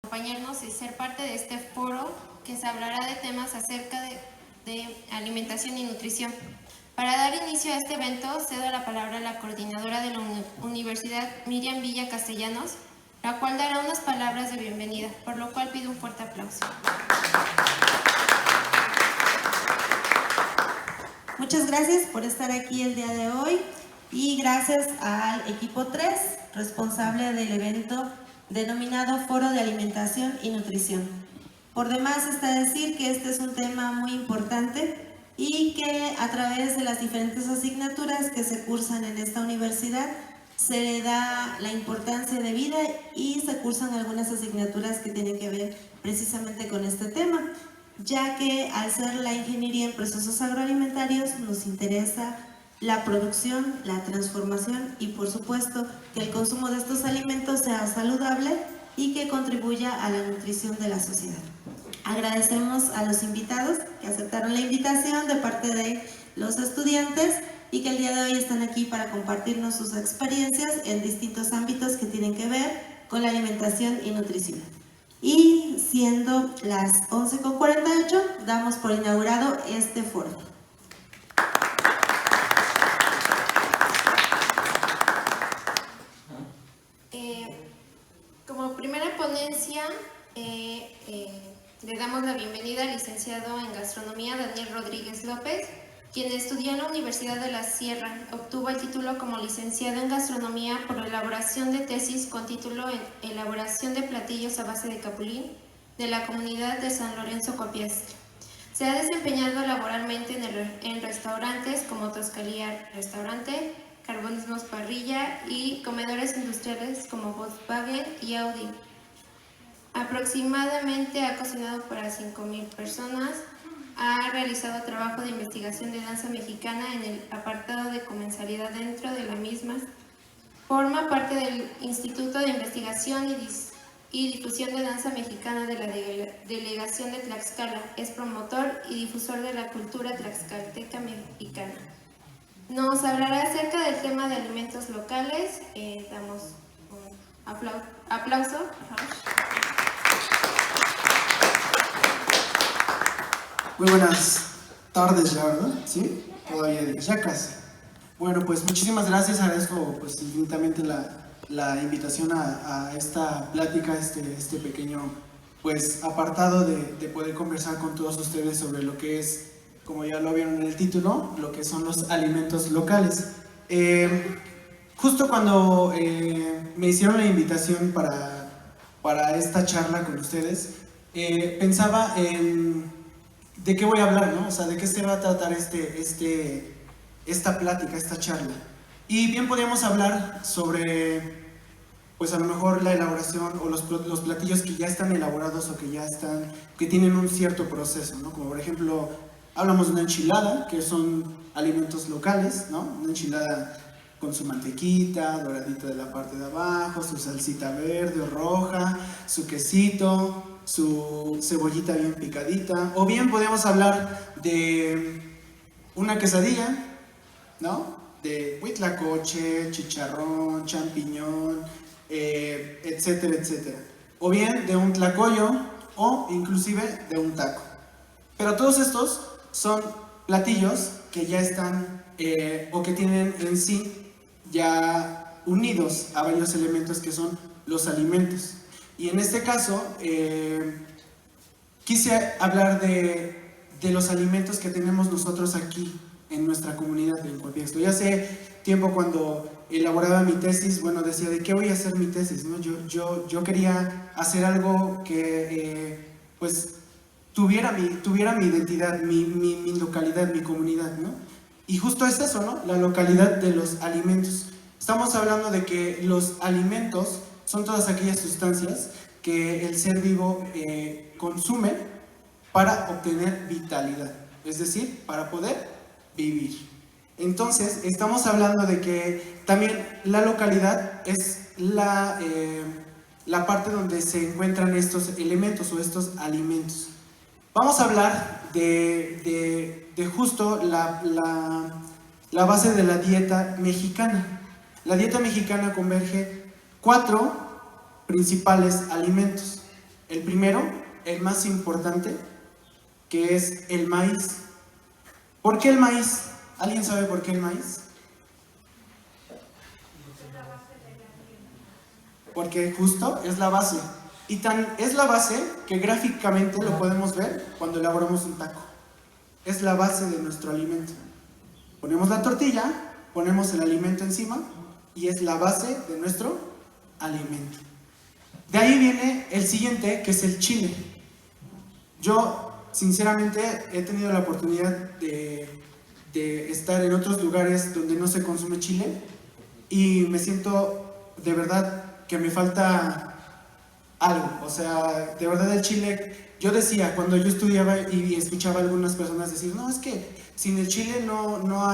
acompañarnos y ser parte de este foro que se hablará de temas acerca de alimentación y nutrición. Para dar inicio a este evento, cedo la palabra a la coordinadora de la Universidad, Miriam Villa Castellanos, la cual dará unas palabras de bienvenida, por lo cual pido un fuerte aplauso. Muchas gracias por estar aquí el día de hoy y gracias al equipo 3, responsable del evento denominado Foro de Alimentación y Nutrición. Por demás está decir que este es un tema muy importante y que a través de las diferentes asignaturas que se cursan en esta universidad se le da la importancia de vida y se cursan algunas asignaturas que tienen que ver precisamente con este tema, ya que al ser la ingeniería en procesos agroalimentarios nos interesa la producción, la transformación y por supuesto que el consumo de estos alimentos sea saludable y que contribuya a la nutrición de la sociedad. Agradecemos a los invitados que aceptaron la invitación de parte de los estudiantes y que el día de hoy están aquí para compartirnos sus experiencias en distintos ámbitos que tienen que ver con la alimentación y nutrición. Y siendo las 11:48, damos por inaugurado este foro. Como primera ponencia, le damos la bienvenida al licenciado en Gastronomía Daniel Rodríguez López, quien estudió en la Universidad de la Sierra. Obtuvo el título como licenciado en Gastronomía por elaboración de tesis con título en Elaboración de platillos a base de capulín de la comunidad de San Lorenzo Copiestre. Se ha desempeñado laboralmente en restaurantes como Toscalía Restaurante, Carbonismos Parrilla y comedores industriales como Volkswagen y Audi. Aproximadamente ha cocinado para 5,000 personas. Ha realizado trabajo de investigación de danza mexicana en el apartado de comensalidad dentro de la misma. Forma parte del Instituto de Investigación y Difusión de Danza Mexicana de la Delegación de Tlaxcala. Es promotor y difusor de la cultura tlaxcalteca mexicana. Nos hablará acerca del tema de alimentos locales. Damos un aplauso. Muy buenas tardes ya, ¿verdad? ¿Sí? Todavía ya casi. Bueno, pues muchísimas gracias, agradezco pues infinitamente la invitación a esta plática, este pequeño pues apartado de poder conversar con todos ustedes sobre lo que es, como ya lo vieron en el título, lo que son los alimentos locales. Justo cuando me hicieron la invitación para esta charla con ustedes, pensaba en de qué voy a hablar, ¿no? O sea, de qué se va a tratar esta plática, esta charla. Y bien podríamos hablar sobre, pues a lo mejor la elaboración o los platillos que ya están elaborados o que tienen un cierto proceso, ¿no? Como por ejemplo, hablamos de una enchilada, que son alimentos locales, ¿no? Una enchilada con su mantequita, doradita de la parte de abajo, su salsita verde o roja, su quesito, su cebollita bien picadita. O bien podemos hablar de una quesadilla, ¿no? De huitlacoche, chicharrón, champiñón, etcétera, etcétera. O bien de un tlacoyo o inclusive de un taco. Pero todos estos son platillos que ya están o que tienen en sí ya unidos a varios elementos que son los alimentos. Y en este caso quise hablar de los alimentos que tenemos nosotros aquí en nuestra comunidad en Copiapó. Ya hace tiempo cuando elaboraba mi tesis, bueno, decía de qué voy a hacer mi tesis, ¿no? Yo quería hacer algo que pues tuviera mi identidad, mi localidad, mi comunidad, ¿no? Y justo es eso, ¿no? La localidad de los alimentos. Estamos hablando de que los alimentos son todas aquellas sustancias que el ser vivo consume para obtener vitalidad, es decir, para poder vivir. Entonces, estamos hablando de que también la localidad es la parte donde se encuentran estos elementos o estos alimentos. Vamos a hablar de justo la base de la dieta mexicana. La dieta mexicana converge 4 principales alimentos. El primero, el más importante, que es el maíz. ¿Por qué el maíz? ¿Alguien sabe por qué el maíz? Porque justo es la base. Y tan es la base que gráficamente lo podemos ver cuando elaboramos un taco. Es la base de nuestro alimento. Ponemos la tortilla, ponemos el alimento encima y es la base de nuestro alimento. De ahí viene el siguiente, que es el chile. Yo, sinceramente, he tenido la oportunidad de estar en otros lugares donde no se consume chile y me siento de verdad que me falta algo. O sea, de verdad el chile, yo decía, cuando yo estudiaba y escuchaba a algunas personas decir, no, es que sin el chile no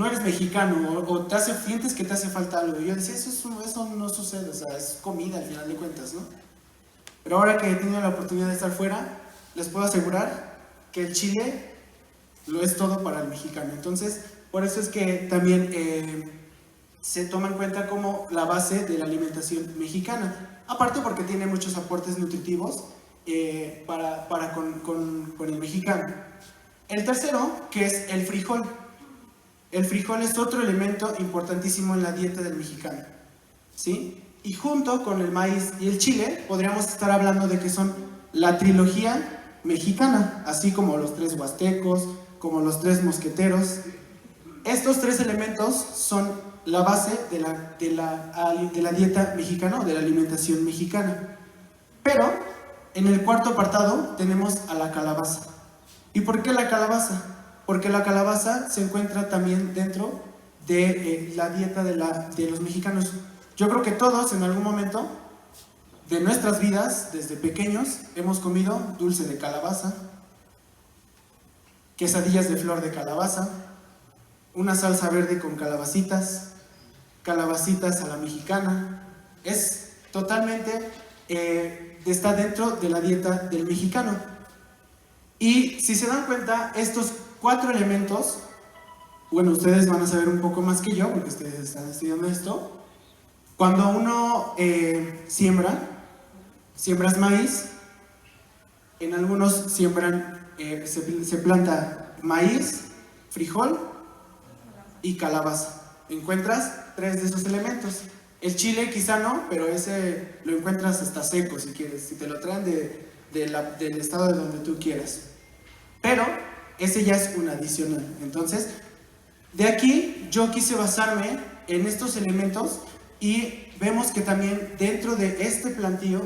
eres mexicano, o sientes que te hace falta algo. Y yo decía, eso no sucede, o sea, es comida al final de cuentas, ¿no? Pero ahora que he tenido la oportunidad de estar fuera, les puedo asegurar que el chile lo es todo para el mexicano. Entonces, por eso es que también se toma en cuenta como la base de la alimentación mexicana. Aparte porque tiene muchos aportes nutritivos con el mexicano. El tercero, que es el frijol. El frijol es otro elemento importantísimo en la dieta del mexicano, ¿sí? Y junto con el maíz y el chile, podríamos estar hablando de que son la trilogía mexicana, así como los tres huastecos, como los tres mosqueteros. Estos tres elementos son la base de la dieta mexicana o de la alimentación mexicana. Pero en el cuarto apartado tenemos a la calabaza. ¿Y por qué la calabaza? Porque la calabaza se encuentra también dentro de la dieta de los mexicanos. Yo creo que todos en algún momento de nuestras vidas, desde pequeños, hemos comido dulce de calabaza, quesadillas de flor de calabaza, una salsa verde con calabacitas, calabacitas a la mexicana. Es totalmente, está dentro de la dieta del mexicano. Y si se dan cuenta, estos 4 elementos, bueno, ustedes van a saber un poco más que yo, porque ustedes están estudiando esto. Cuando uno siembras maíz, en algunos se planta maíz, frijol y calabaza. Encuentras 3 de esos elementos. El chile quizá no, pero ese lo encuentras hasta seco si quieres, si te lo traen del estado de donde tú quieras. Pero ese ya es un adicional. Entonces, de aquí yo quise basarme en estos elementos y vemos que también dentro de este plantío,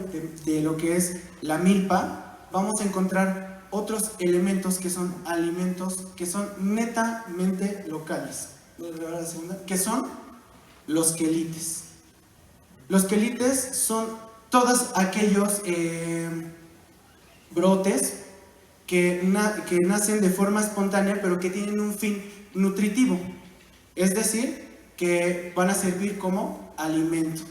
de lo que es la milpa, vamos a encontrar otros elementos que son alimentos que son netamente locales. Que son los quelites. Los quelites son todos aquellos brotes que nacen de forma espontánea, pero que tienen un fin nutritivo. Es decir, que van a servir como alimento.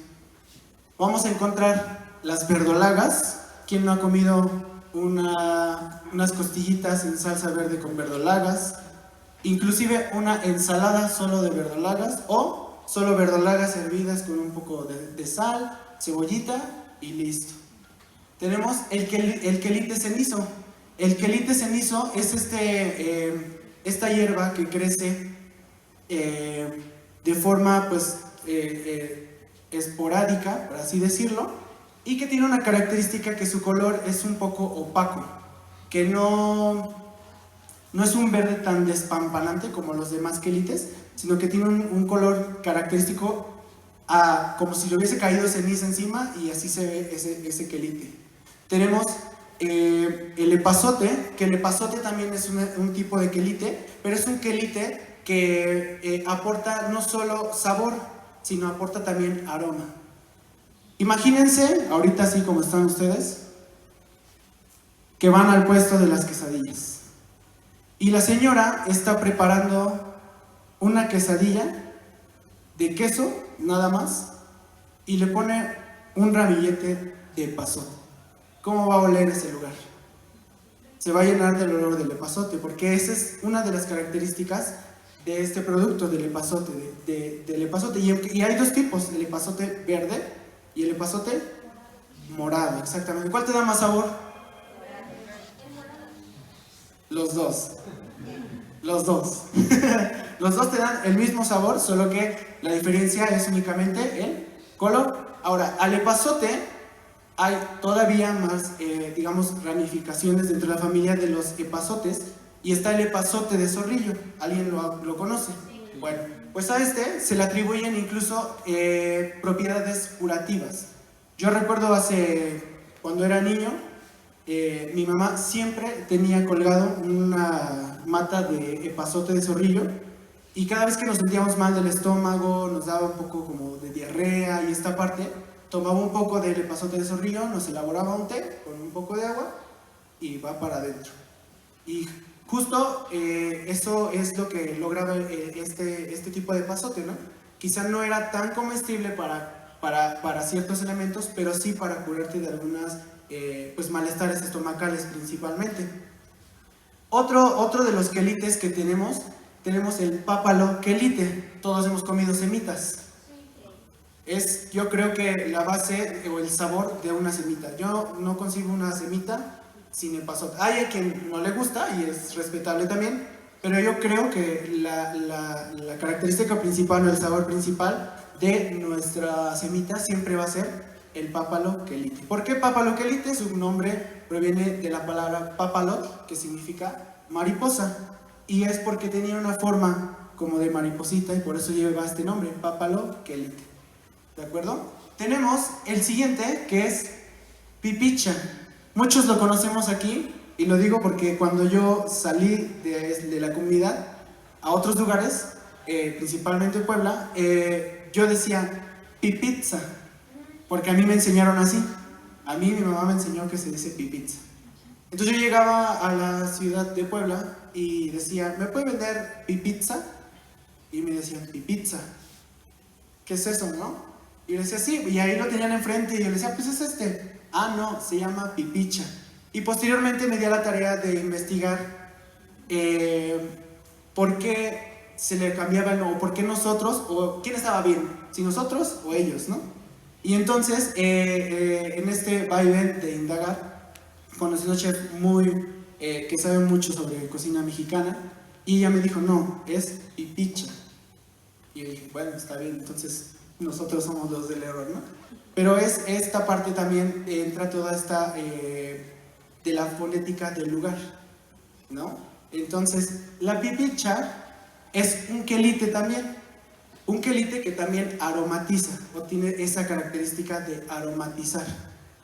Vamos a encontrar las verdolagas. ¿Quién no ha comido unas costillitas en salsa verde con verdolagas? Inclusive una ensalada solo de verdolagas o solo verdolagas hervidas con un poco de sal, cebollita y listo. Tenemos el quelite cenizo. El quelite cenizo es esta hierba que crece de forma esporádica, por así decirlo, y que tiene una característica que su color es un poco opaco, que no es un verde tan despampanante como los demás quelites, sino que tiene un color característico como si le hubiese caído ceniza encima, y así se ve ese quelite. Tenemos el epazote, que el epazote también es un tipo de quelite, pero es un quelite que aporta no solo sabor, sino aporta también aroma. Imagínense, ahorita así como están ustedes, que van al puesto de las quesadillas y la señora está preparando una quesadilla de queso nada más y le pone un ramillete de epazote. ¿Cómo va a oler ese lugar? Se va a llenar del olor del epazote, porque esa es una de las características de este producto del epazote, del epazote. Y hay 2 tipos, el epazote verde y el epazote Morado, exactamente. ¿Cuál te da más sabor? Los dos. Los dos. Los dos te dan el mismo sabor, solo que la diferencia es únicamente el color. Ahora, al epazote hay todavía más, digamos, ramificaciones dentro de la familia de los epazotes, y está el epazote de zorrillo. ¿Alguien lo conoce? Bueno, pues a este se le atribuyen incluso propiedades curativas. Yo recuerdo cuando era niño, mi mamá siempre tenía colgado una mata de epazote de zorrillo, y cada vez que nos sentíamos mal del estómago, nos daba un poco como de diarrea y esta parte, tomaba un poco del epazote de zorrillo, nos elaboraba un té con un poco de agua y va para adentro. Y justo eso es lo que lograba este tipo de epazote, ¿no? Quizá no era tan comestible para ciertos elementos, pero sí para curarte de algunas pues malestares estomacales principalmente. Otro de los quelites que tenemos el pápalo quelite. Todos hemos comido semitas. Es, yo creo que la base o el sabor de una semita. Yo no consigo una semita sin epazote. Hay a quien no le gusta y es respetable también, pero yo creo que la característica principal o el sabor principal de nuestra semita siempre va a ser el pápalo quelite. ¿Por qué pápalo quelite? Su nombre proviene de la palabra papalot, que significa mariposa, y es porque tenía una forma como de mariposita y por eso lleva este nombre, pápalo quelite. ¿De acuerdo? Tenemos el siguiente, que es pipicha. Muchos lo conocemos aquí, y lo digo porque cuando yo salí de la comunidad a otros lugares, principalmente Puebla, yo decía pipizza, porque a mí me enseñaron así. A mí mi mamá me enseñó que se dice pipizza. Entonces yo llegaba a la ciudad de Puebla y decía, ¿me puede vender pipizza? Y me decían, pipizza, ¿qué es eso, no? Y yo decía, sí, y ahí lo tenían enfrente, y yo le decía, pues es este. Ah, no, se llama pipicha. Y posteriormente me di a la tarea de investigar por qué se le cambiaba el nombre, por qué nosotros, o quién estaba bien, si nosotros o ellos, ¿no? Y entonces, en este vaivén de indagar, conocí a un chef que sabe mucho sobre cocina mexicana, y ella me dijo, no, es pipicha. Y yo dije, bueno, está bien, entonces nosotros somos los del error, ¿no? Pero es esta parte también, entra toda esta de la fonética del lugar, ¿no? Entonces, la pipicha es un quelite también. Un quelite que también aromatiza, o tiene esa característica de aromatizar,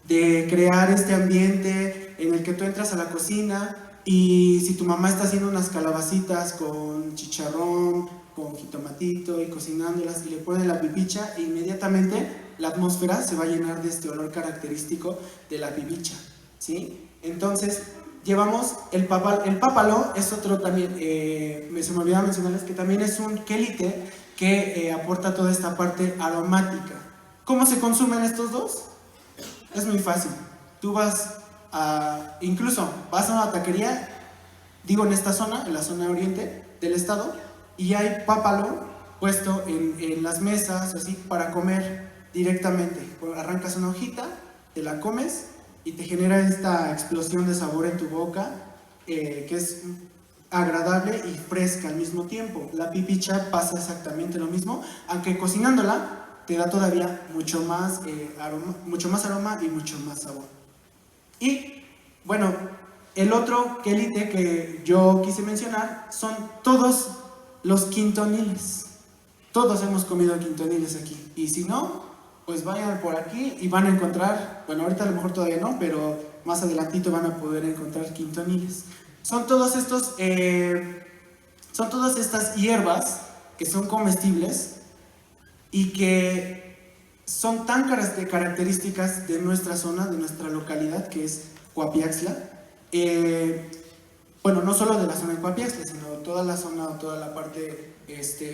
de crear este ambiente en el que tú entras a la cocina y si tu mamá está haciendo unas calabacitas con chicharrón, con jitomatito y cocinándolas y le pone la pipicha, e inmediatamente la atmósfera se va a llenar de este olor característico de la pipicha, ¿sí? Entonces, llevamos el pápalo, es otro también, se me olvidaba mencionarles que también es un quelite que aporta toda esta parte aromática. ¿Cómo se consumen estos dos? Es muy fácil. Tú incluso vas a una taquería, digo en esta zona, en la zona oriente del estado, y hay pápalo puesto en las mesas, así, para comer directamente. Arrancas una hojita, te la comes y te genera esta explosión de sabor en tu boca, que es agradable y fresca al mismo tiempo. La pipicha pasa exactamente lo mismo, aunque cocinándola te da todavía mucho más aroma y mucho más sabor. Y bueno, el otro quelite que yo quise mencionar son todos los quintoniles. Todos hemos comido quintoniles aquí, y si no, pues vayan por aquí y van a encontrar, bueno, ahorita a lo mejor todavía no, pero más adelantito van a poder encontrar quintoniles. Son todas estas hierbas que son comestibles y que son tan características de nuestra zona, de nuestra localidad, que es Coapiaxtla. Bueno, no solo de la zona de Coapiaxtla, sino toda la zona, toda la parte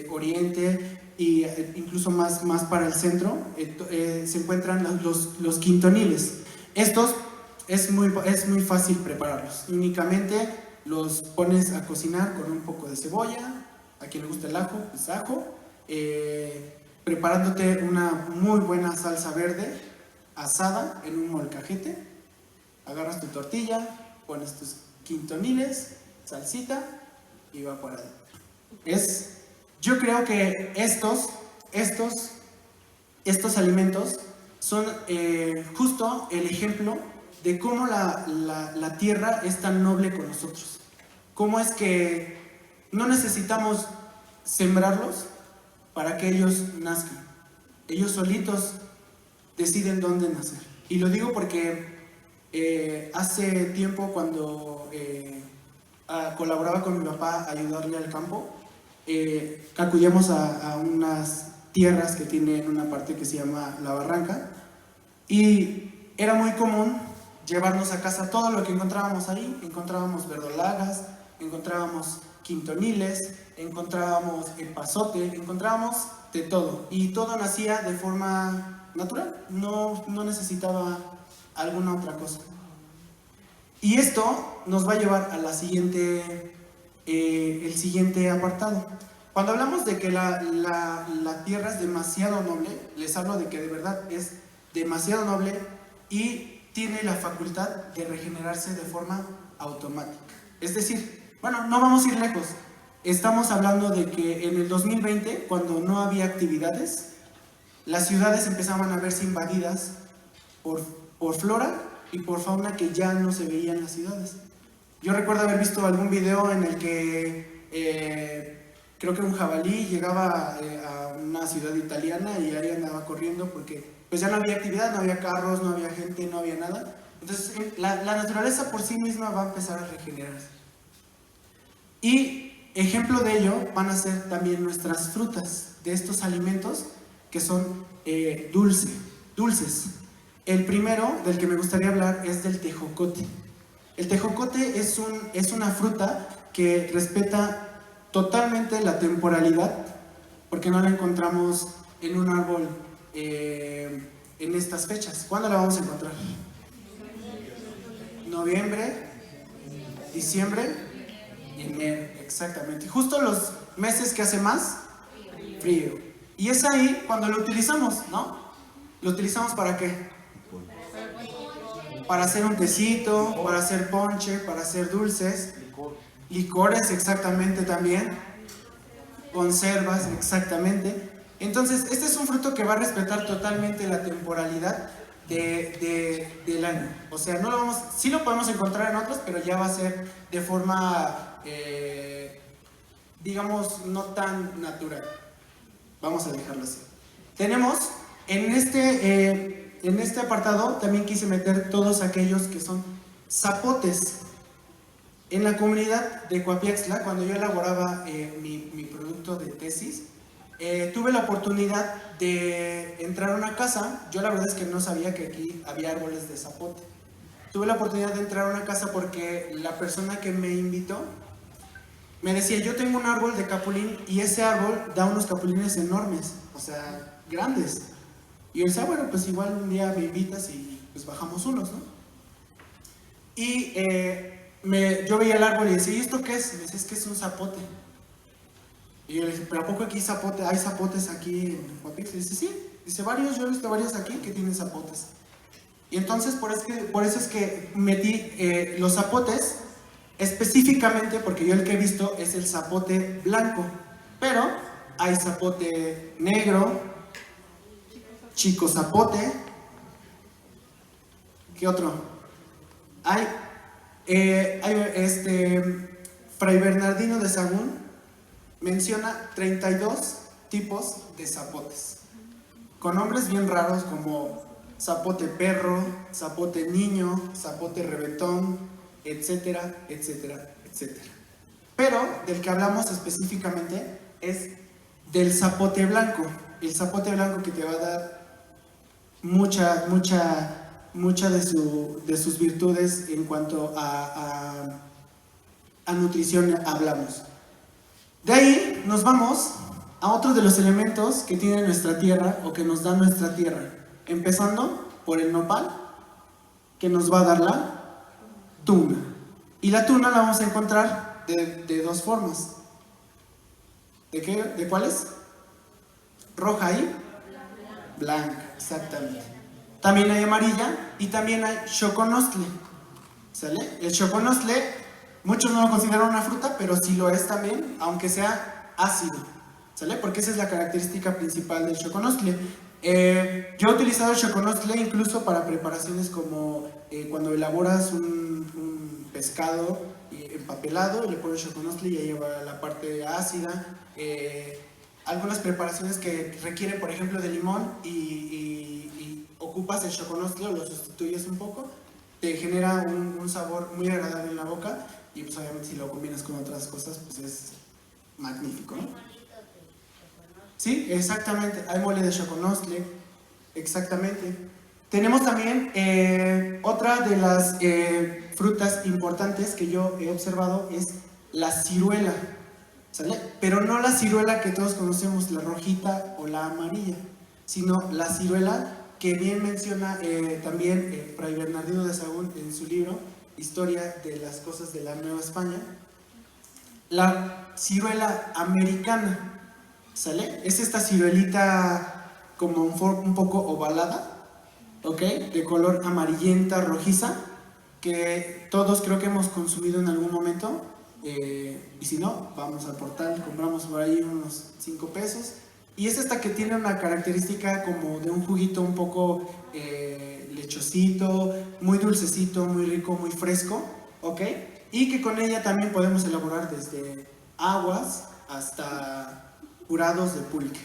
oriente e incluso más para el centro, se encuentran los quintoniles. Estos es muy fácil prepararlos. Únicamente los pones a cocinar con un poco de cebolla, a quien le gusta el ajo, pues ajo, preparándote una muy buena salsa verde asada en un molcajete, agarras tu tortilla, pones tus quintoniles, salsita y va por adentro. Yo creo que estos alimentos son justo el ejemplo de cómo la tierra es tan noble con nosotros. Cómo es que no necesitamos sembrarlos para que ellos nazcan. Ellos solitos deciden dónde nacer. Y lo digo porque hace tiempo, cuando colaboraba con mi papá a ayudarle al campo, acudíamos a unas tierras que tienen una parte que se llama La Barranca, y era muy común llevarnos a casa todo lo que encontrábamos ahí. Encontrábamos verdolagas, encontrábamos quintoniles, encontrábamos epazote, encontrábamos de todo, y todo nacía de forma natural, no necesitaba alguna otra cosa. Y esto nos va a llevar a el siguiente apartado. Cuando hablamos de que la tierra es demasiado noble, les hablo de que de verdad es demasiado noble y tiene la facultad de regenerarse de forma automática. Es decir, bueno, no vamos a ir lejos. Estamos hablando de que en el 2020, cuando no había actividades, las ciudades empezaban a verse invadidas por flora y por fauna que ya no se veía en las ciudades. Yo recuerdo haber visto algún video en el que creo que un jabalí llegaba a una ciudad italiana y ahí andaba corriendo porque pues ya no había actividad, no había carros, no había gente, no había nada. Entonces la naturaleza por sí misma va a empezar a regenerarse. Y ejemplo de ello van a ser también nuestras frutas, de estos alimentos que son dulces. El primero del que me gustaría hablar es del tejocote. El tejocote es una fruta que respeta totalmente la temporalidad, porque no la encontramos en un árbol en estas fechas. ¿Cuándo la vamos a encontrar? Noviembre, diciembre y enero, exactamente. Justo los meses que hace más frío. Y es ahí cuando lo utilizamos, ¿no? ¿Lo utilizamos para qué? Para hacer un tecito, para hacer ponche, para hacer dulces, licores, exactamente, también, conservas, exactamente. Entonces, este es un fruto que va a respetar totalmente la temporalidad del año. O sea, no lo vamos, sí lo podemos encontrar en otros, pero ya va a ser de forma, digamos, no tan natural. Vamos a dejarlo así. Tenemos en este apartado, también quise meter todos aquellos que son zapotes. En la comunidad de Coapiaxtla, cuando yo elaboraba mi producto de tesis, tuve la oportunidad de entrar a una casa. Yo la verdad es que no sabía que aquí había árboles de zapote. Tuve la oportunidad de entrar a una casa porque la persona que me invitó me decía: yo tengo un árbol de capulín y ese árbol da unos capulines enormes, o sea, grandes. Y yo decía: bueno, pues igual un día me invitas y pues bajamos unos, ¿no? Y yo veía el árbol y decía: ¿y esto qué es? Me decía: es que es un zapote. Y yo le dije: ¿pero a poco aquí hay zapotes aquí en Coapiaxtla? Y dice: sí. Dice: varios, yo he visto varios aquí que tienen zapotes. Y entonces por eso es que metí los zapotes específicamente, porque yo el que he visto es el zapote blanco, pero hay zapote negro, chico zapote. ¿Qué otro? Hay Fray Bernardino de Sahagún menciona 32 tipos de zapotes, con nombres bien raros como zapote perro, zapote niño, zapote reventón, etcétera, etcétera, etcétera. Pero del que hablamos específicamente es del zapote blanco. El zapote blanco que te va a dar mucha de sus virtudes en cuanto a nutrición hablamos. De ahí nos vamos a otro de los elementos que tiene nuestra tierra o que nos da nuestra tierra, empezando por el nopal, que nos va a dar la tuna. Y la tuna la vamos a encontrar de dos formas. ¿De qué? ¿De cuáles? Roja y blanca, exactamente. también hay amarilla y también hay choconostle, ¿sale? El choconostle, muchos no lo consideran una fruta, pero sí lo es también, aunque sea ácido, ¿sale? Porque esa es la característica principal del choconostle. Yo he utilizado el choconostle incluso para preparaciones como cuando elaboras un pescado empapelado, le pones choconostle y ahí lleva la parte ácida. Algunas preparaciones que requieren, por ejemplo, de limón y ocupas el choconostle o lo sustituyes un poco, te genera un sabor muy agradable en la boca y pues obviamente si lo combinas con otras cosas pues es magnífico, ¿no? Sí, exactamente, hay mole de choconostle, exactamente. Tenemos también otra de las frutas importantes que yo he observado es la ciruela, ¿sale? Pero no la ciruela que todos conocemos, la rojita o la amarilla, sino la ciruela que bien menciona también Fray Bernardino de Sahagún en su libro Historia de las cosas de la Nueva España, la ciruela americana, ¿sale? Es esta ciruelita como un poco ovalada, ¿ok? De color amarillenta, rojiza, que todos creo que hemos consumido en algún momento, y si no, vamos al portal, compramos por ahí unos 5 pesos, y es esta que tiene una característica como de un juguito un poco lechosito, muy dulcecito, muy rico, muy fresco, ¿ok? Y que con ella también podemos elaborar desde aguas hasta curados de pulque.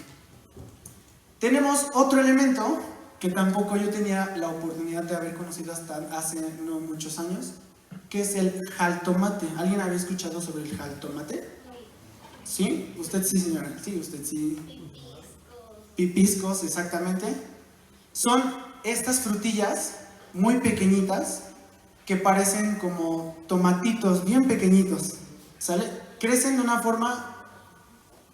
Tenemos otro elemento que tampoco yo tenía la oportunidad de haber conocido hasta hace no muchos años, que es el jaltomate. ¿Alguien había escuchado sobre el jaltomate? ¿Sí? ¿Usted sí, señora? Sí, usted sí. Pipiscos, exactamente. Son estas frutillas muy pequeñitas que parecen como tomatitos bien pequeñitos, ¿sale? Crecen de una forma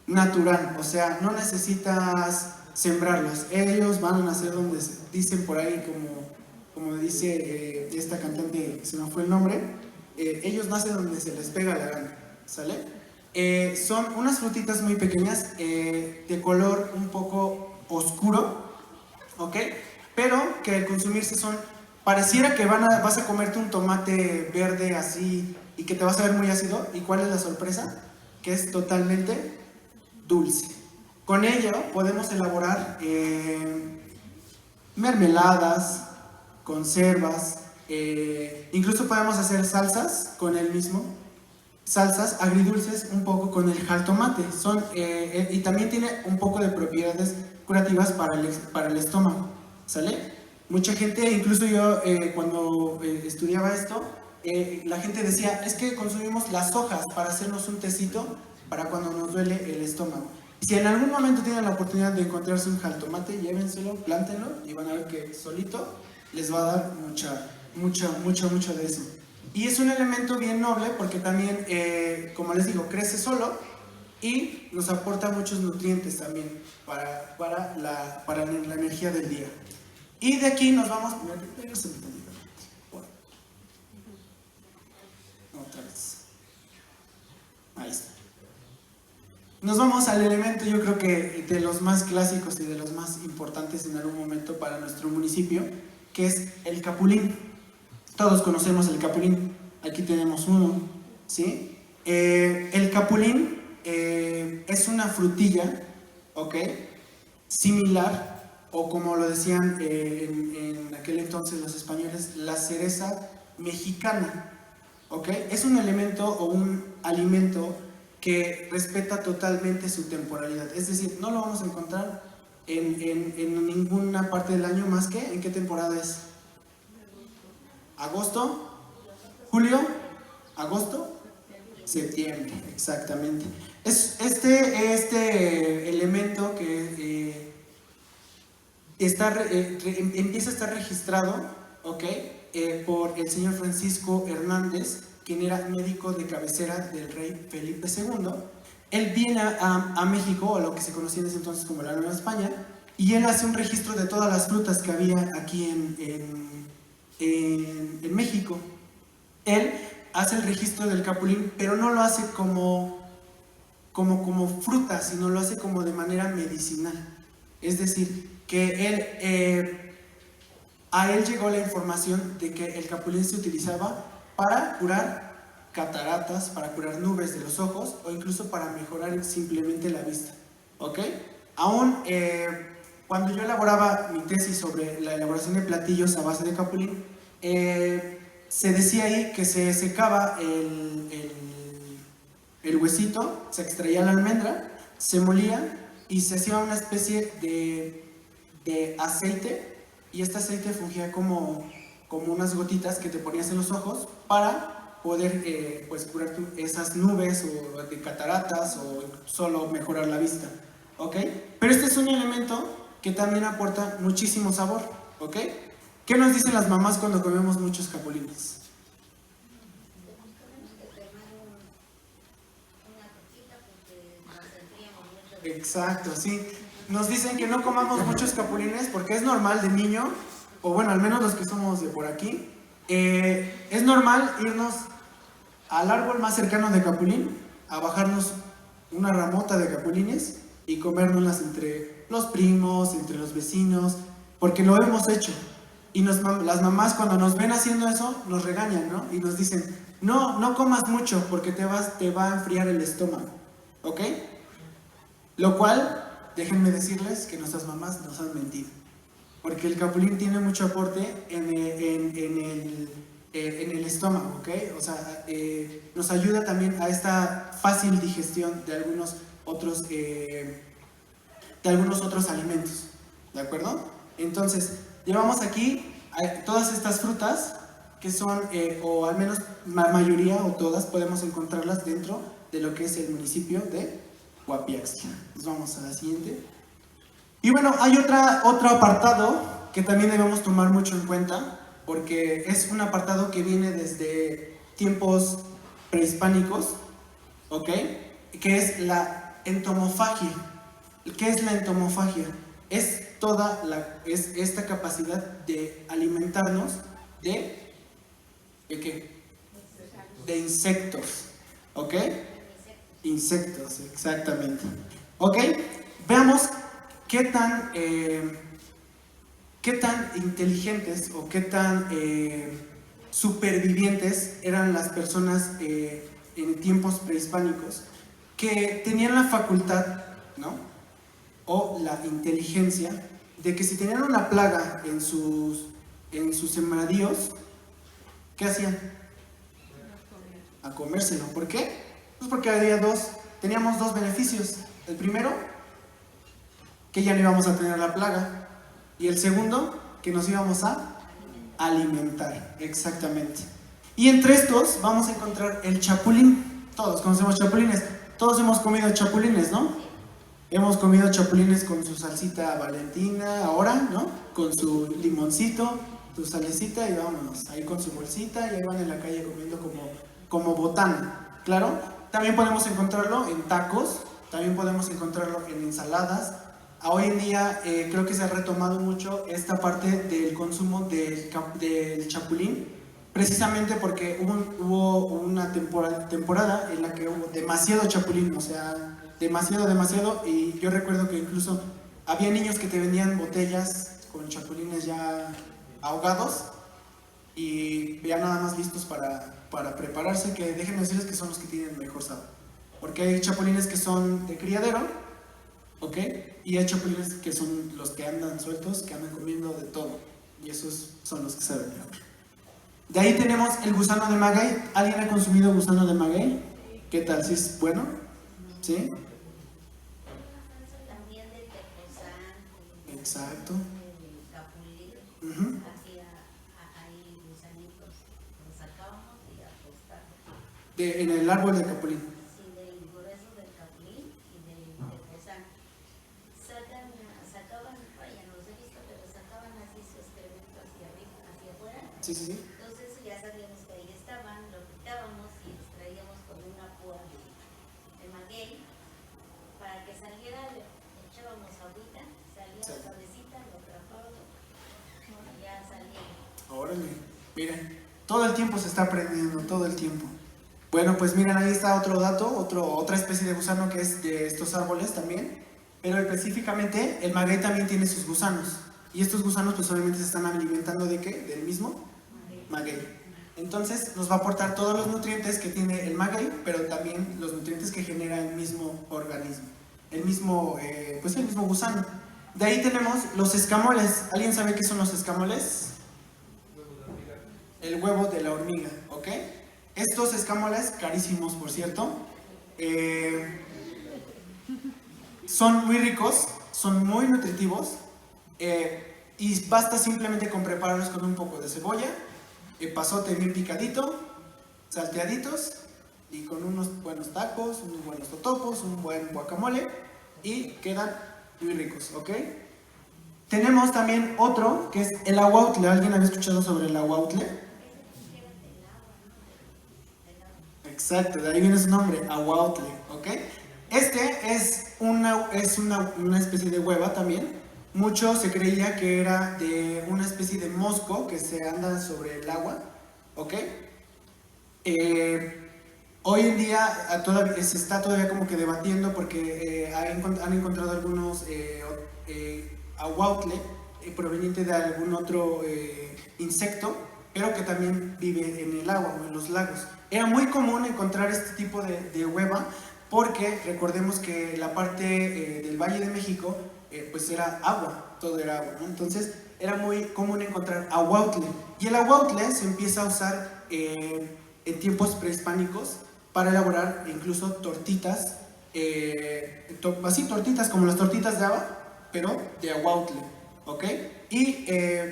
natural, o sea, no necesitas sembrarlos, ellos van a nacer donde dicen por ahí, como dice esta cantante, se me fue el nombre, ellos nacen donde se les pega la gana, ¿sale? Son unas frutitas muy pequeñas, de color un poco oscuro, ¿ok? Pero que al consumirse pareciera que vas a comerte un tomate verde así y que te vas a ver muy ácido. ¿Y cuál es la sorpresa? Que es totalmente dulce. Con ello podemos elaborar mermeladas, conservas, incluso podemos hacer salsas con el mismo, salsas agridulces un poco con el jaltomate. Y también tiene un poco de propiedades curativas para el estómago, ¿sale? Mucha gente, incluso yo cuando estudiaba esto, la gente decía, es que consumimos las hojas para hacernos un tecito para cuando nos duele el estómago. Si en algún momento tienen la oportunidad de encontrarse un jaltomate, llévenselo, plántenlo y van a ver que solito les va a dar mucho de eso. Y es un elemento bien noble porque también, como les digo, crece solo y nos aporta muchos nutrientes también para la energía del día. Y de aquí nos vamos... Otra vez. Ahí está. Nos vamos al elemento, yo creo que de los más clásicos y de los más importantes en algún momento para nuestro municipio, que es el capulín. Todos conocemos el capulín. Aquí tenemos uno, ¿sí? El capulín es una frutilla, ¿ok? Similar, o como lo decían en aquel entonces los españoles, la cereza mexicana, ¿ok? Es un elemento o un alimento que respeta totalmente su temporalidad, es decir, no lo vamos a encontrar en ninguna parte del año más que, ¿en qué temporada es? ¿Agosto? ¿Julio? ¿Agosto? Septiembre, exactamente. Es este elemento que empieza a estar registrado, ¿ok? Por el señor Francisco Hernández, quien era médico de cabecera del rey Felipe II. Él viene a México, a lo que se conocía en ese entonces como la Nueva España, y él hace un registro de todas las frutas que había aquí en México. Él hace el registro del capulín, pero no lo hace como fruta, sino lo hace como de manera medicinal. Es decir, que él a él llegó la información de que el capulín se utilizaba para curar cataratas, para curar nubes de los ojos o incluso para mejorar simplemente la vista, ¿ok? Aún cuando yo elaboraba mi tesis sobre la elaboración de platillos a base de capulín, se decía ahí que se secaba el huesito, se extraía la almendra, se molía y se hacía una especie de aceite, y este aceite fungía como unas gotitas que te ponías en los ojos para poder pues curar esas nubes o de cataratas o solo mejorar la vista, ¿ok? Pero este es un elemento que también aporta muchísimo sabor, ¿ok? ¿Qué nos dicen las mamás cuando comemos muchos capulines? Exacto, sí. Nos dicen que no comamos muchos capulines porque es normal de niño, o bueno, al menos los que somos de por aquí, es normal irnos al árbol más cercano de capulín, a bajarnos una ramota de capulines y comérnoslas entre los primos, entre los vecinos, porque lo hemos hecho. Y las mamás cuando nos ven haciendo eso, nos regañan, ¿no? Y nos dicen, no comas mucho porque te va a enfriar el estómago, ¿ok? Lo cual, déjenme decirles que nuestras mamás nos han mentido, porque el capulín tiene mucho aporte en el estómago, ¿ok? O sea, nos ayuda también a esta fácil digestión de algunos otros alimentos, ¿de acuerdo? Entonces, llevamos aquí todas estas frutas que son, o al menos la mayoría o todas, podemos encontrarlas dentro de lo que es el municipio de Guapiaxtla. Nos vamos a la siguiente. Y bueno, hay otro apartado que también debemos tomar mucho en cuenta, porque es un apartado que viene desde tiempos prehispánicos, ¿ok? Que es la entomofagia. ¿Qué es la entomofagia? Es esta capacidad de alimentarnos ¿de qué? De insectos, ¿ok? Insectos, exactamente. ¿Ok? Veamos qué tan inteligentes o qué tan supervivientes eran las personas en tiempos prehispánicos, que tenían la facultad, ¿no? O la inteligencia de que si tenían una plaga en sus sembradíos, ¿qué hacían? A comérselo. ¿Por qué? Pues porque teníamos dos beneficios. El primero, que ya no íbamos a tener la plaga. Y el segundo, que nos íbamos a alimentar. Exactamente. Y entre estos vamos a encontrar el chapulín. Todos conocemos chapulines. Todos hemos comido chapulines, ¿no? Hemos comido chapulines con su salsita Valentina ahora, ¿no? Con su limoncito, su salecita y vámonos. Ahí con su bolsita y ahí van en la calle comiendo como botana. Claro, también podemos encontrarlo en tacos, también podemos encontrarlo en ensaladas. Hoy en día creo que se ha retomado mucho esta parte del consumo del chapulín, precisamente porque hubo una temporada en la que hubo demasiado chapulín, o sea, demasiado, y yo recuerdo que incluso había niños que te vendían botellas con chapulines ya ahogados y ya nada más listos para prepararse, que déjenme decirles que son los que tienen mejor sabor, porque hay chapulines que son de criadero, ¿ok? Y hay chapulines que son los que andan sueltos, que andan comiendo de todo, y esos son los que saben mejor. De ahí tenemos el gusano de maguey. ¿Alguien ha consumido gusano de maguey? ¿Qué tal? ¿Sí es bueno? ¿Sí? También de tepozán. Exacto. De capulín. Uh-huh. Aquí hay gusanitos. Los sacábamos y apostábamos. En el árbol de capulín. Sí, del grueso del capulín y del tepozán. Sacaban, vaya, no los he visto, pero sacaban así su excremento hacia arriba, hacia afuera. Sí, sí, sí. Entonces ya sabíamos que ahí estaban, lo quitábamos y los traíamos con una púa de maguey. Para que saliera, le echábamos agüita, salía la cabecita, lo atrapábamos y ya salía. Órale, miren, todo el tiempo se está aprendiendo, todo el tiempo. Bueno, pues miren, ahí está otro dato, otra especie de gusano que es de estos árboles también, pero específicamente el maguey también tiene sus gusanos. Y estos gusanos pues obviamente se están alimentando ¿de qué? Del mismo maguey. Entonces nos va a aportar todos los nutrientes que tiene el maguey, pero también los nutrientes que genera el mismo organismo, el mismo gusano. De ahí tenemos los escamoles. ¿Alguien sabe qué son los escamoles? El huevo de la hormiga, ¿ok? Estos escamoles, carísimos por cierto, son muy ricos, son muy nutritivos, y basta simplemente con prepararlos con un poco de cebolla, pasote bien picadito, salteaditos, y con unos buenos tacos, unos buenos totopos, un buen guacamole, y quedan muy ricos, ¿ok? Tenemos también otro que es el aguautle. ¿Alguien había escuchado sobre el aguautle? Exacto, de ahí viene su nombre, aguautle, ¿ok? Este es una especie de hueva también. Mucho se creía que era de una especie de mosco que se anda sobre el agua, ¿ok? Hoy en día se está todavía como que debatiendo porque han encontrado algunos aguautle proveniente de algún otro insecto, pero que también vive en el agua o en los lagos. Era muy común encontrar este tipo de hueva porque recordemos que la parte del Valle de México pues era agua, todo era agua, ¿no? Entonces era muy común encontrar aguautle. Y el aguautle se empieza a usar en tiempos prehispánicos para elaborar incluso tortitas, así tortitas como las tortitas de haba, pero de aguautle, ¿ok? Y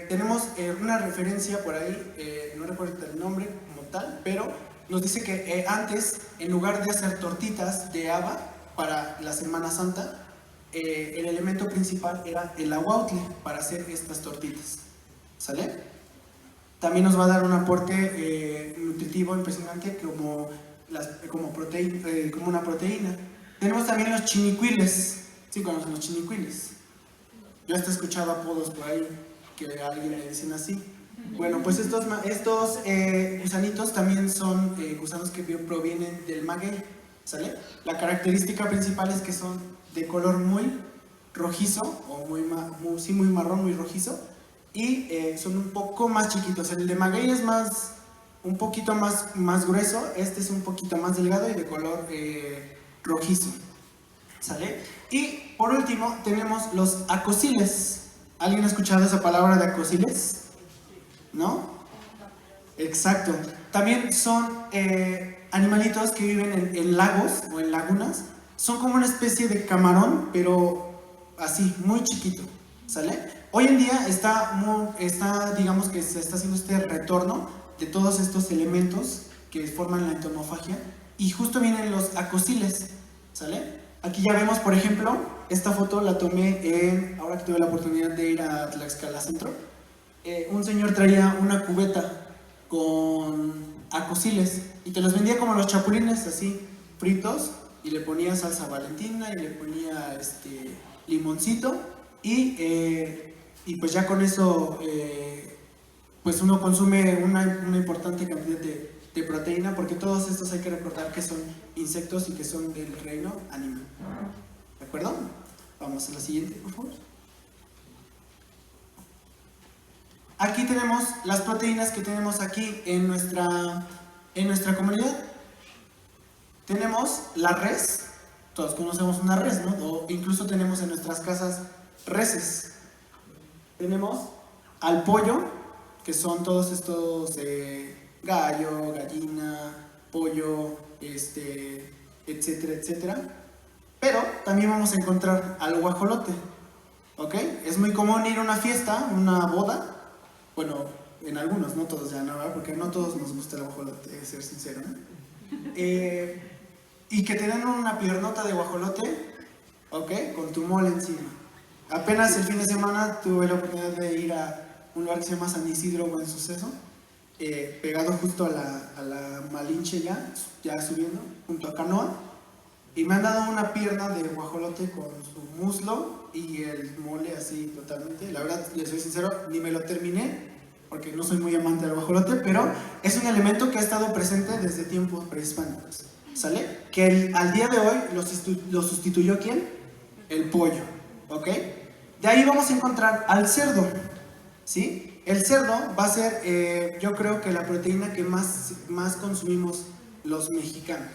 tenemos una referencia por ahí, no recuerdo el nombre como tal, pero nos dice que antes, en lugar de hacer tortitas de haba para la Semana Santa, el elemento principal era el aguautle para hacer estas tortitas, ¿sale? También nos va a dar un aporte nutritivo impresionante como una proteína. Tenemos también los chinicuiles. ¿Sí conocen los chinicuiles? Yo hasta he escuchado apodos por ahí que a alguien le dicen así. Bueno, pues estos gusanitos también son gusanos que provienen del maguey, ¿sale? La característica principal es que son de color muy rojizo, o muy marrón, muy rojizo, y son un poco más chiquitos. El de maguey es un poquito más grueso, este es un poquito más delgado y de color rojizo, ¿sale? Y por último tenemos los acosiles. ¿Alguien ha escuchado esa palabra de acosiles? ¿No? Exacto. También son animalitos que viven en lagos o en lagunas. Son como una especie de camarón, pero así, muy chiquito, ¿sale? Hoy en día digamos que se está haciendo este retorno de todos estos elementos que forman la entomofagia, y justo vienen los acosiles, ¿sale? Aquí ya vemos, por ejemplo, esta foto la tomé ahora que tuve la oportunidad de ir a Tlaxcala Centro. Un señor traía una cubeta con acosiles y te los vendía como los chapulines, así, fritos, y le ponía salsa valentina y le ponía limoncito, y pues ya con eso pues uno consume una importante cantidad de proteína, porque todos estos hay que recordar que son insectos y que son del reino animal. ¿De acuerdo? Vamos a la siguiente, por favor. Aquí tenemos las proteínas que tenemos aquí en nuestra comunidad. Tenemos la res, todos conocemos una res, ¿no? O incluso tenemos en nuestras casas reses. Tenemos al pollo, que son todos estos gallo, gallina, pollo, etcétera, etcétera. Pero también vamos a encontrar al guajolote, ¿ok? Es muy común ir a una fiesta, una boda. Bueno, en algunos, no todos ya, ¿no? Porque no todos nos gusta el guajolote, de ser sincero, ¿no? Y que te den una piernota de guajolote, ¿ok? Con tu mole encima. Apenas el fin de semana tuve la oportunidad de ir a un lugar que se llama San Isidro Buen Suceso, pegado justo a la Malinche ya subiendo, junto a Canoa, y me han dado una pierna de guajolote con su muslo y el mole así totalmente. La verdad, les soy sincero, ni me lo terminé porque no soy muy amante del guajolote, pero es un elemento que ha estado presente desde tiempos prehispánicos, ¿sale? Que al día de hoy lo sustituyó ¿quién? El pollo, ¿ok? De ahí vamos a encontrar al cerdo, ¿sí? El cerdo va a ser, yo creo que la proteína que más consumimos los mexicanos.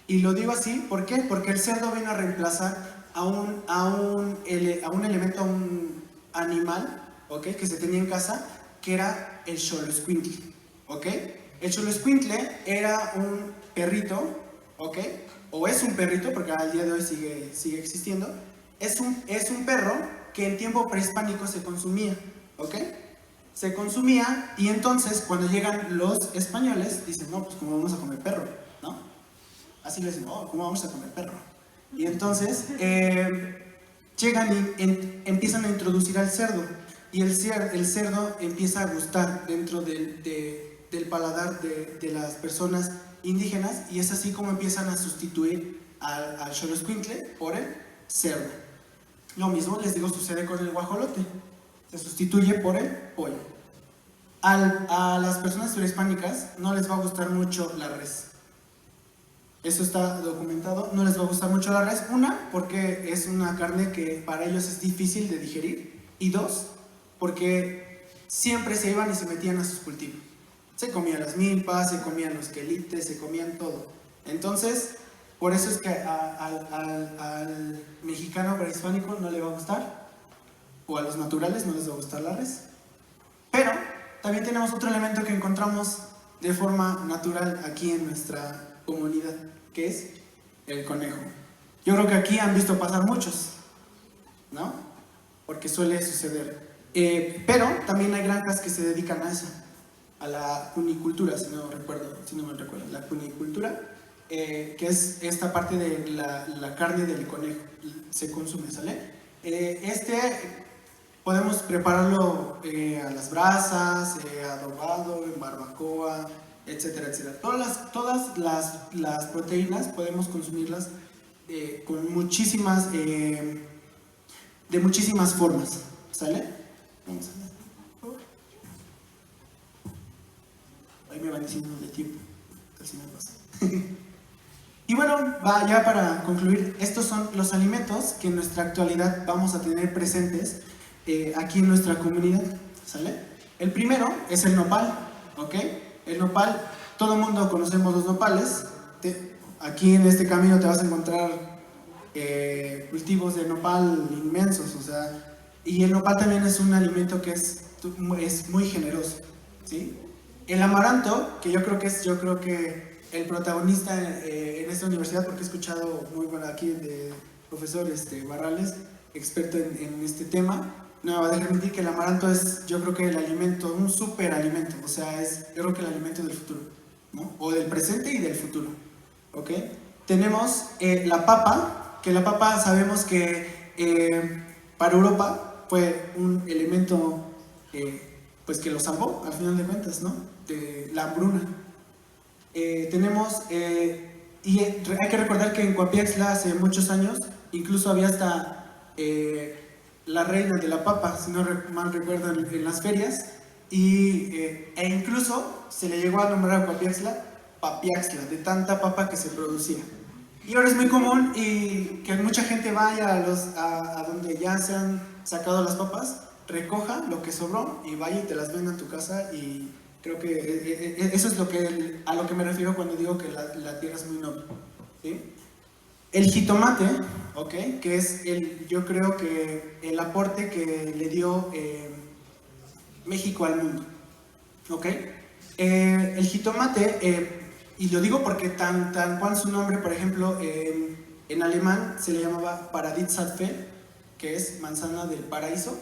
Y lo digo así, ¿por qué? Porque el cerdo vino a reemplazar a un elemento, a un animal, ¿ok? Que se tenía en casa, que era el xoloescuintle, ¿ok? El xoloescuintle era un perrito, ¿ok? O es un perrito, porque al día de hoy sigue existiendo. Es un perro que en tiempo prehispánico se consumía, ¿ok? Se consumía, y entonces cuando llegan los españoles, dicen, no, pues ¿cómo vamos a comer perro? ¿No? Así les dicen, oh, ¿cómo vamos a comer perro? Y entonces llegan y empiezan a introducir al cerdo, y el cerdo empieza a gustar dentro del paladar de las personas indígenas, y es así como empiezan a sustituir al xoloescuintle por el cerdo. Lo mismo, les digo, sucede con el guajolote, se sustituye por el pollo. A las personas prehispánicas no les va a gustar mucho la res. Eso está documentado, no les va a gustar mucho la res. Una, porque es una carne que para ellos es difícil de digerir. Y dos, porque siempre se iban y se metían a sus cultivos. Se comían las milpas, se comían los quelites, se comían todo. Entonces, por eso es que al mexicano prehispánico no le va a gustar, o a los naturales no les va a gustar la res. Pero también tenemos otro elemento que encontramos de forma natural aquí en nuestra comunidad, que es el conejo. Yo creo que aquí han visto pasar muchos, ¿no? Porque suele suceder. Pero también hay granjas que se dedican a eso, a la cunicultura, si no me recuerdo, la cunicultura, que es esta parte de la carne del conejo, se consume, ¿sale? Podemos prepararlo a las brasas, adobado, en barbacoa, etcétera, etcétera. Todas las proteínas podemos consumirlas con muchísimas, de muchísimas formas, ¿sale? Vamos a ver. Ahí me van diciendo de tiempo, casi me pasa. Y bueno, ya para concluir, estos son los alimentos que en nuestra actualidad vamos a tener presentes aquí en nuestra comunidad, ¿sale? El primero es el nopal, ¿ok? El nopal, todo el mundo conocemos los nopales. Aquí en este camino te vas a encontrar cultivos de nopal inmensos, o sea, y el nopal también es un alimento que es muy generoso, ¿sí? El amaranto, que yo creo que el protagonista en esta universidad, porque he escuchado muy bueno aquí de profesor Barrales, experto en este tema, no me va a dejar mentir que el amaranto es, yo creo que el alimento, un super alimento, o sea, yo creo que el alimento del futuro, ¿no? O del presente y del futuro, ¿ok? Tenemos la papa, que la papa sabemos que para Europa fue un elemento pues que lo salvó, al final de cuentas, ¿no? De la hambruna. Tenemos, y hay que recordar que en Coapiaxtla hace muchos años, incluso había hasta la reina de la papa, si no mal recuerdo, en las ferias, e incluso se le llegó a nombrar a Coapiaxtla Papiaxtla, de tanta papa que se producía. Y ahora es muy común y que mucha gente vaya a donde ya se han sacado las papas, recoja lo que sobró y vaya y te las venda en tu casa, y creo que eso es a lo que me refiero cuando digo que la tierra es muy noble, ¿sí? El jitomate, ¿ok? Que es yo creo que el aporte que le dio México al mundo, ¿ok? El jitomate, y lo digo porque tan cual su nombre, por ejemplo, en alemán se le llamaba Paradiesapfel, que es manzana del paraíso,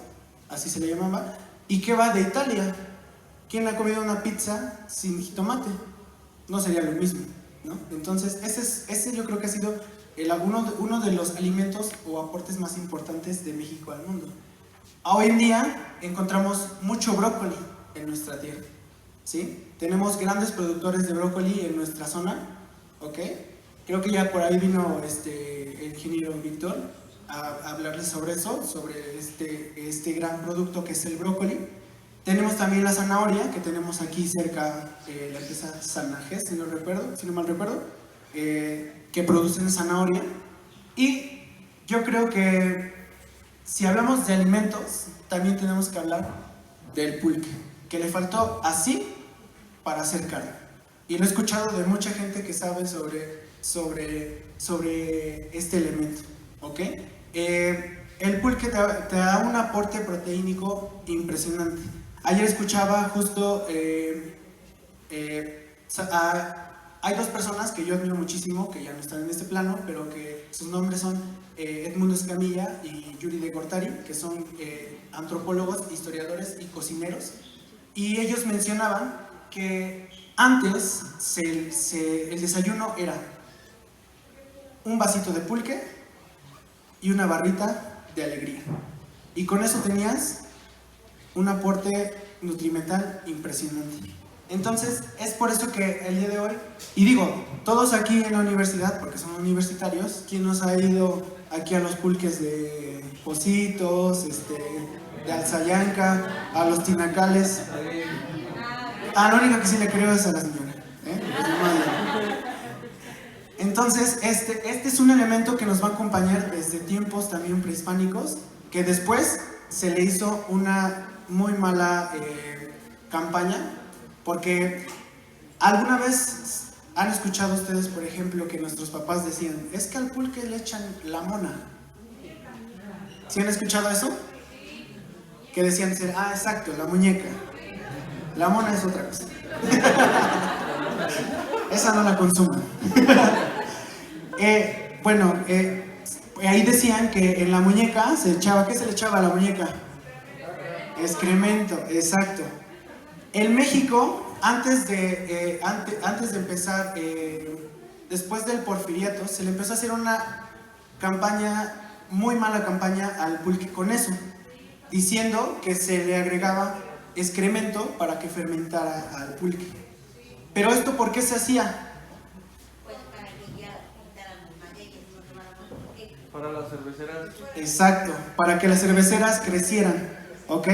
así se le llamaba, y que va de Italia. ¿Quién ha comido una pizza sin jitomate? No sería lo mismo, ¿no? Entonces, ese yo creo que ha sido uno de los alimentos o aportes más importantes de México al mundo. Hoy en día encontramos mucho brócoli en nuestra tierra, ¿sí? Tenemos grandes productores de brócoli en nuestra zona, ¿ok? Creo que ya por ahí vino el ingeniero Víctor a hablarles sobre eso, sobre este gran producto que es el brócoli. Tenemos también la zanahoria, que tenemos aquí cerca, la empresa Sanajés, si no mal recuerdo, que producen zanahoria. Y yo creo que si hablamos de alimentos, también tenemos que hablar del pulque, que le faltó así para hacer carne. Y lo he escuchado de mucha gente que sabe sobre este elemento, ¿ok? El pulque te da un aporte proteínico impresionante. Ayer escuchaba justo, hay dos personas que yo admiro muchísimo, que ya no están en este plano, pero que sus nombres son Edmundo Escamilla y Yuri de Gortari, que son antropólogos, historiadores y cocineros. Y ellos mencionaban que antes el desayuno era un vasito de pulque y una barrita de alegría. Y con eso tenías un aporte nutrimental impresionante. Entonces, es por eso que el día de hoy, y digo, todos aquí en la universidad, porque son universitarios, ¿quién nos ha ido aquí a los pulques de Pocitos, de Alzayanca, a los tinacales? La única que sí le creo es a la señora, Los demás no. Entonces, este es un elemento que nos va a acompañar desde tiempos también prehispánicos, que después se le hizo una muy mala campaña, porque alguna vez han escuchado ustedes, por ejemplo, que nuestros papás decían, es que al pulque le echan la mona. ¿Sí han escuchado eso? Que decían, exacto, la muñeca. La mona es otra cosa. Esa no la consuman. Ahí decían que en la muñeca se echaba, ¿qué se le echaba a la muñeca? Excremento, exacto. En México, antes de empezar, después del porfiriato, se le empezó a hacer una campaña, muy mala campaña al pulque con eso, diciendo que se le agregaba excremento para que fermentara al pulque. Pero esto, ¿por qué se hacía? Pues para que ya quitáramos magueyes, no tomáramos pulque. Para las cerveceras. Exacto, para que las cerveceras crecieran, ¿ok?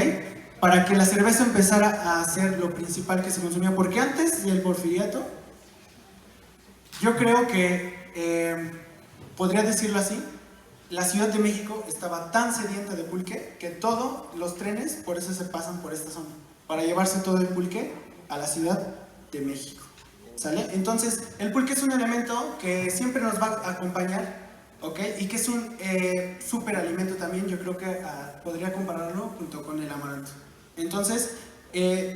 Para que la cerveza empezara a ser lo principal que se consumía, porque antes del porfiriato, yo creo que, podría decirlo así, la Ciudad de México estaba tan sedienta de pulque que todos los trenes, por eso se pasan por esta zona, para llevarse todo el pulque a la Ciudad de México, ¿sale? Entonces, el pulque es un elemento que siempre nos va a acompañar, ¿ok? Y que es un súper alimento también, yo creo que podría compararlo junto con el amaranto. Entonces,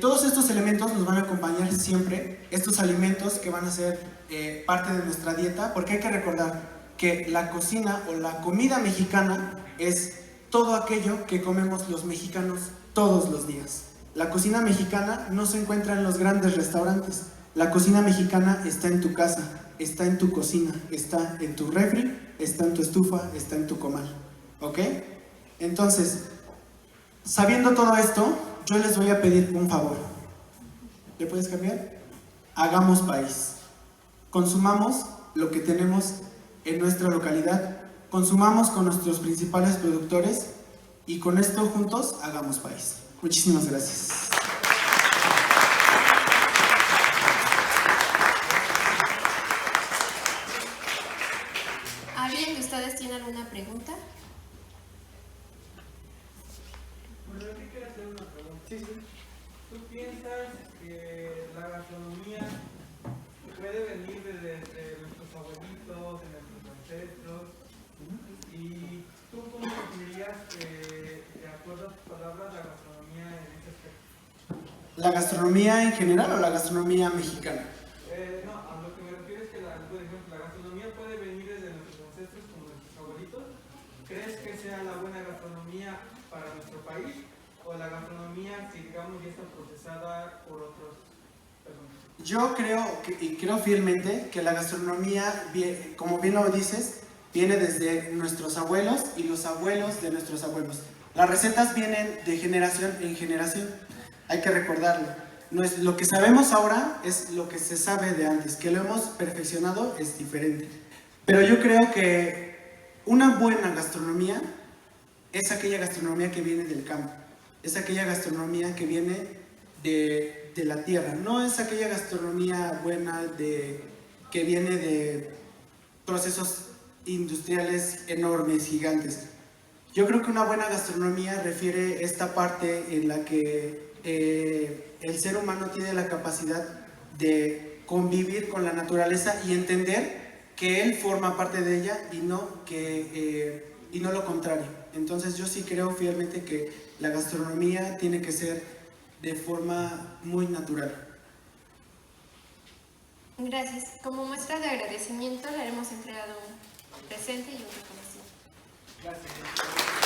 todos estos elementos nos van a acompañar siempre, estos alimentos que van a ser parte de nuestra dieta, porque hay que recordar que la cocina o la comida mexicana es todo aquello que comemos los mexicanos todos los días. La cocina mexicana no se encuentra en los grandes restaurantes, la cocina mexicana está en tu casa, está en tu cocina, está en tu refri, está en tu estufa, está en tu comal, ¿ok? Entonces, sabiendo todo esto, yo les voy a pedir un favor. ¿Le puedes cambiar? Hagamos país. Consumamos lo que tenemos en nuestra localidad, consumamos con nuestros principales productores y con esto juntos hagamos país. Muchísimas gracias. ¿Alguien de ustedes tiene alguna pregunta? Bueno, yo quiero hacer una pregunta. Sí. ¿Tú piensas que la gastronomía puede venir desde nuestros abuelitos, de nuestros ancestros? ¿Y tú cómo definirías, de acuerdo a tus palabras, la gastronomía en este aspecto? ¿La gastronomía en general o la gastronomía mexicana? No, a lo que me refiero es que, por ejemplo, la gastronomía puede venir desde nuestros ancestros, como nuestros abuelitos. ¿Crees que sea la buena gastronomía para nuestro país? ¿O la gastronomía que, digamos, ya está procesada por otros personas? Yo creo, y creo fielmente, que la gastronomía, como bien lo dices, viene desde nuestros abuelos y los abuelos de nuestros abuelos. Las recetas vienen de generación en generación, hay que recordarlo. No es, lo que sabemos ahora es lo que se sabe de antes, que lo hemos perfeccionado es diferente. Pero yo creo que una buena gastronomía es aquella gastronomía que viene del campo, es aquella gastronomía que viene de la tierra, no es aquella gastronomía buena que viene de procesos industriales enormes, gigantes. Yo creo que una buena gastronomía refiere esta parte en la que el ser humano tiene la capacidad de convivir con la naturaleza y entender que él forma parte de ella y no lo contrario. Entonces yo sí creo fielmente que la gastronomía tiene que ser de forma muy natural. Gracias. Como muestra de agradecimiento le haremos entrega de un presente y un reconocimiento. Gracias.